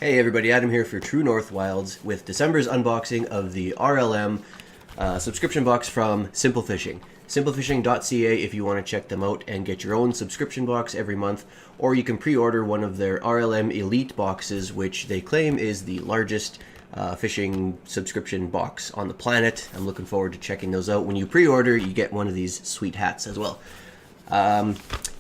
Hey everybody, Adam here for True North Wilds with December's unboxing of the RLM subscription box from Simple Fishing. Simplefishing.ca if you want to check them out and get your own subscription box every month, or you can pre-order one of their RLM Elite boxes, which they claim is the largest fishing subscription box on the planet. I'm looking forward to checking those out. When you pre-order, you get one of these sweet hats as well.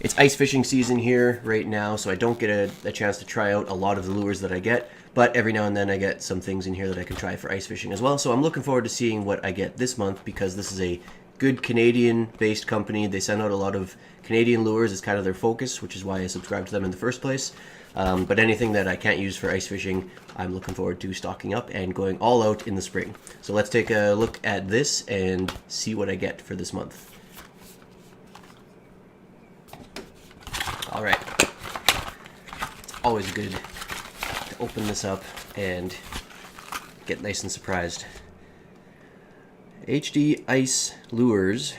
It's ice fishing season here right now, so I don't get a chance to try out a lot of the lures that I get, but every now and then I get some things in here that I can try for ice fishing as well. So I'm looking forward to seeing what I get this month, because this is a good Canadian-based company. They send out a lot of Canadian lures. It's kind of their focus, which is why I subscribed to them in the first place. But anything that I can't use for ice fishing, I'm looking forward to stocking up and going all out in the spring. So let's take a look at this and see what I get for this month. Alright, it's always good to open this up and get nice and surprised. HD Ice Lures,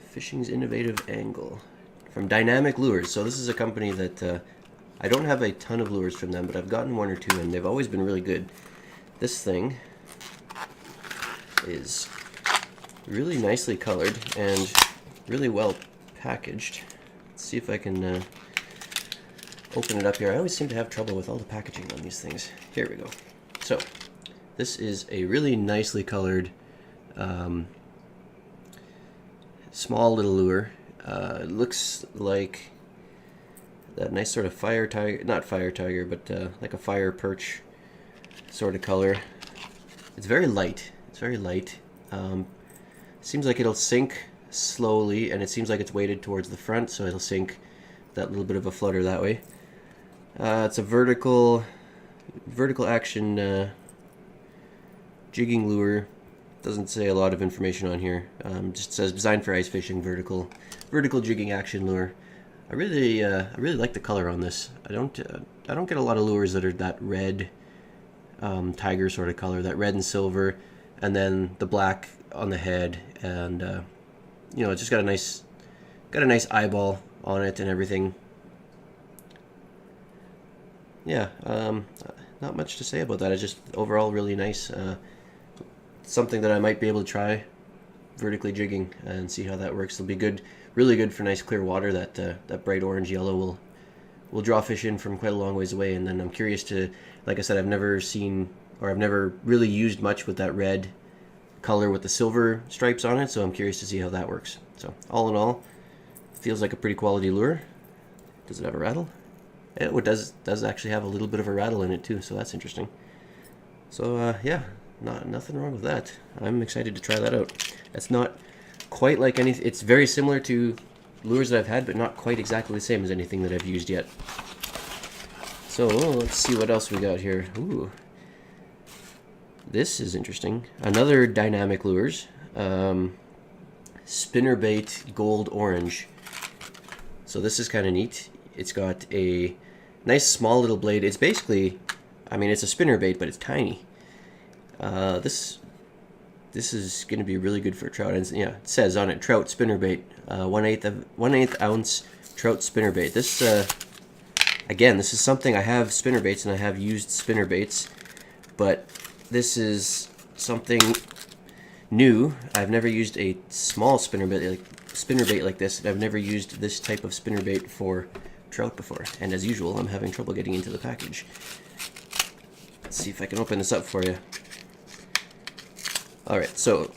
Fishing's Innovative Angle, from Dynamic Lures. So this is a company that I don't have a ton of lures from them, but I've gotten one or two and they've always been really good. This thing is really nicely colored and really well packaged. Let's see if I can open it up here. I always seem to have trouble with all the packaging on these things. Here we go. So this is a really nicely colored small little lure. It looks like that nice sort of fire tiger, not fire tiger, but like a fire perch sort of color. It's very light. It's very light. Seems like it'll sink slowly, and it seems like it's weighted towards the front, so it'll sink that little bit of a flutter that way. It's a vertical action jigging lure. Doesn't say a lot of information on here. Just says designed for ice fishing, vertical jigging action lure. I really like the color on this. I don't get a lot of lures that are that red tiger sort of color, that red and silver, and then the black on the head, and you know, it's just got a nice eyeball on it and everything. Yeah, not much to say about that. It's just overall really nice. Something that I might be able to try vertically jigging and see how that works. It'll be good, really good for nice clear water. That bright orange yellow will draw fish in from quite a long ways away. And then I'm curious to, like I said, I've never really used much with that red color with the silver stripes on it, so I'm curious to see how that works. So all in all, feels like a pretty quality lure. Does it have a rattle? It does actually have a little bit of a rattle in it too, so that's interesting. So yeah, nothing wrong with that. I'm excited to try that out. It's not quite like anything. It's very similar to lures that I've had, but not quite exactly the same as anything that I've used yet. So let's see what else we got here. Ooh, this is interesting. Another Dynamic Lures, spinnerbait gold orange. So this is kind of neat. It's got a nice small little blade. It's basically, I mean, it's a spinnerbait, but it's tiny. This is going to be really good for trout. And yeah, it says on it, trout spinnerbait, 1/8 ounce trout spinnerbait. This again, this is something, I have spinnerbaits and I have used spinnerbaits, but this is something new. I've never used a small spinnerbait like this. I've never used this type of spinnerbait for trout before, and as usual, I'm having trouble getting into the package. Let's see if I can open this up for you. Alright, so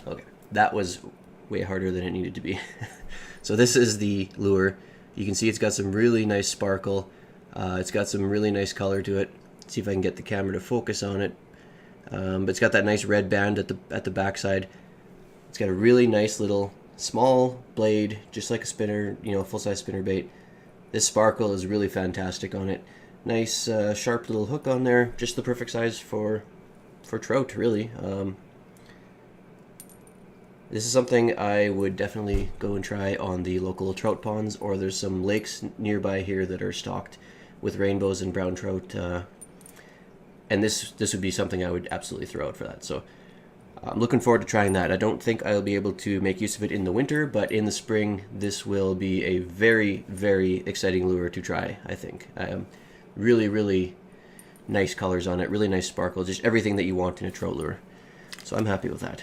okay, that was way harder than it needed to be. So this is the lure. You can see it's got some really nice sparkle. It's got some really nice color to it. Let's see if I can get the camera to focus on it. But it's got that nice red band at the backside. It's got a really nice little small blade, just like a spinner, you know, full-size spinnerbait. This sparkle is really fantastic on it. Nice sharp little hook on there, just the perfect size for trout, really. This is something I would definitely go and try on the local trout ponds, or there's some lakes nearby here that are stocked with rainbows and brown trout, and this would be something I would absolutely throw out for that. So I'm looking forward to trying that. I don't think I'll be able to make use of it in the winter, but in the spring, this will be a very, very exciting lure to try, I think. Really, really nice colors on it, really nice sparkle, just everything that you want in a trout lure. So I'm happy with that.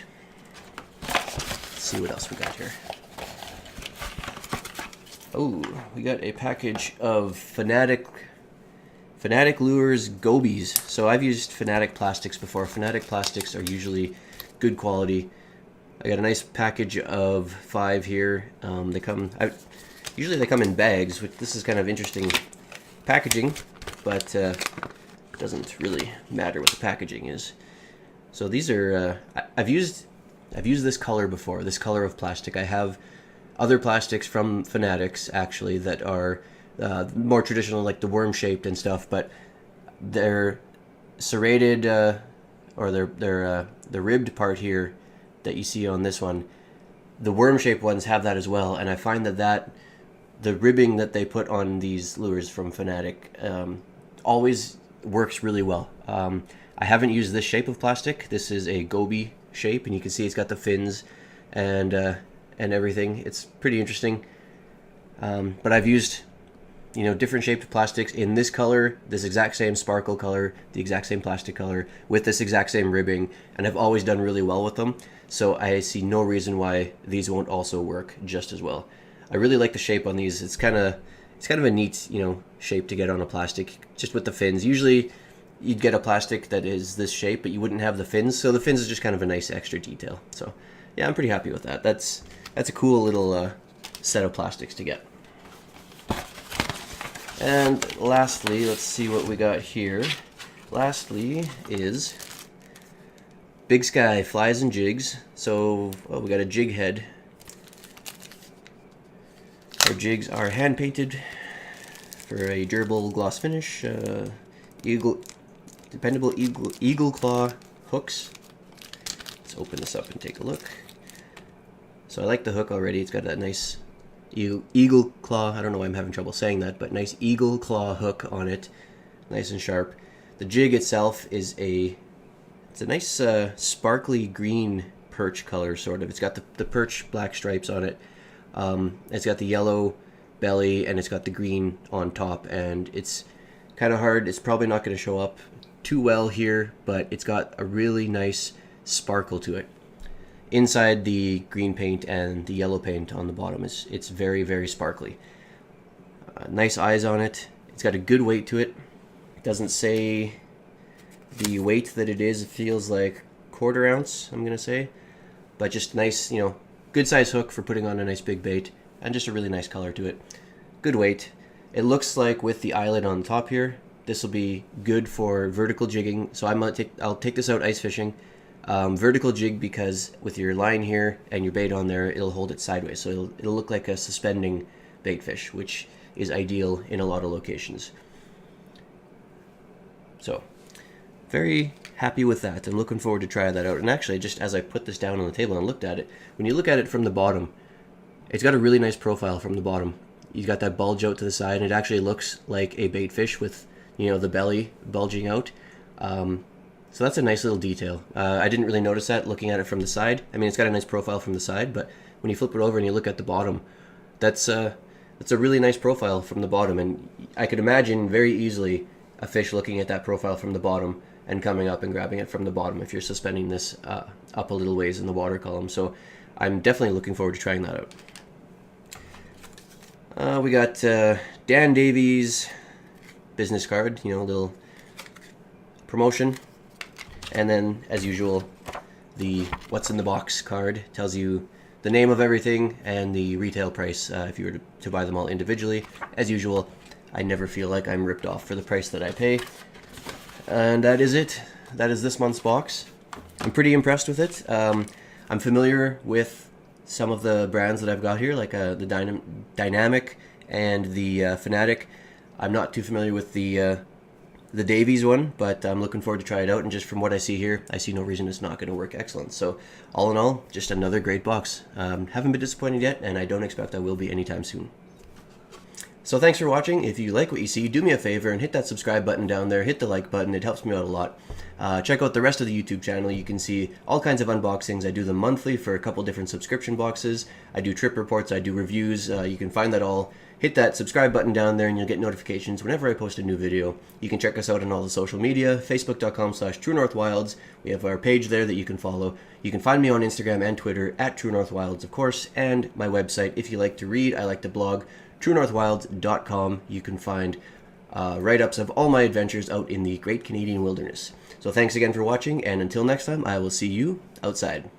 Let's see what else we got here. Oh, we got a package of Fanatic Lures Gobies. So I've used Fanatic plastics before. Fanatic plastics are usually good quality. I got a nice package of 5 here. Usually they come in bags, which this is kind of interesting packaging, but it doesn't really matter what the packaging is. So these are I've used this color before, this color of plastic. I have other plastics from Fanatics actually that are more traditional, like the worm shaped and stuff, but they're serrated or they're the ribbed part here that you see on this one. The worm shaped ones have that as well, and I find that the ribbing that they put on these lures from Fanatic always works really well. I haven't used this shape of plastic. This is a Goby shape, and you can see it's got the fins and everything. It's pretty interesting. But I've used, different shaped plastics in this color, this exact same sparkle color, the exact same plastic color, with this exact same ribbing, and I've always done really well with them. So I see no reason why these won't also work just as well. I really like the shape on these. It's kind of a neat, shape to get on a plastic, just with the fins. Usually you'd get a plastic that is this shape, but you wouldn't have the fins, so the fins is just kind of a nice extra detail. So yeah, I'm pretty happy with that. That's a cool little set of plastics to get. And lastly, let's see what we got here. Lastly is Big Sky Flies and Jigs. So we got a jig head. Our jigs are hand painted for a durable gloss finish. Dependable eagle claw hooks. Let's open this up and take a look. So I like the hook already. It's got that nice eagle claw. I don't know why I'm having trouble saying that, but nice eagle claw hook on it, nice and sharp. The jig itself is it's a nice sparkly green perch color, sort of. It's got the perch black stripes on it. It's got the yellow belly and it's got the green on top, and it's kind of hard. It's probably not going to show up too well here, but it's got a really nice sparkle to it. Inside the green paint and the yellow paint on the bottom, it's very, very sparkly. Nice eyes on it. It's got a good weight to it. It doesn't say the weight that it is. It feels like 1/4 ounce, I'm gonna say, but just nice, good size hook for putting on a nice big bait, and just a really nice color to it. Good weight. It looks like with the eyelet on the top here, this will be good for vertical jigging. So I'll take this out ice fishing. Vertical jig, because with your line here and your bait on there, it'll hold it sideways, so it'll look like a suspending bait fish, which is ideal in a lot of locations. So very happy with that and looking forward to try that out. And actually, just as I put this down on the table and looked at it, when you look at it from the bottom, it's got a really nice profile from the bottom. You've got that bulge out to the side, and it actually looks like a bait fish with the belly bulging out. So that's a nice little detail. I didn't really notice that looking at it from the side. I mean, it's got a nice profile from the side, but when you flip it over and you look at the bottom, that's a really nice profile from the bottom. And I could imagine very easily a fish looking at that profile from the bottom and coming up and grabbing it from the bottom if you're suspending this up a little ways in the water column. So I'm definitely looking forward to trying that out. We got Dan Davies business card, little promotion. And then, as usual, the what's in the box card tells you the name of everything and the retail price if you were to buy them all individually. As usual, I never feel like I'm ripped off for the price that I pay. And that is it. That is this month's box. I'm pretty impressed with it. I'm familiar with some of the brands that I've got here, like the Dynamic and the Fanatic. I'm not too familiar with the Davies one, but I'm looking forward to try it out, and just from what I see here, I see no reason it's not going to work excellent. So all in all, just another great box. Haven't been disappointed yet, and I don't expect I will be anytime soon. So thanks for watching. If you like what you see, do me a favor and hit that subscribe button down there, hit the like button, it helps me out a lot. Check out the rest of the YouTube channel. You can see all kinds of unboxings. I do them monthly for a couple different subscription boxes. I do trip reports, I do reviews. You can find that all hit that subscribe button down there and you'll get notifications whenever I post a new video. You can check us out on all the social media, facebook.com/TrueNorthWilds. We have our page there that you can follow. You can find me on Instagram and Twitter at TrueNorthWilds, of course, and my website, if you like to read, I like to blog, TrueNorthWilds.com. You can find write-ups of all my adventures out in the Great Canadian Wilderness. So thanks again for watching, and until next time, I will see you outside.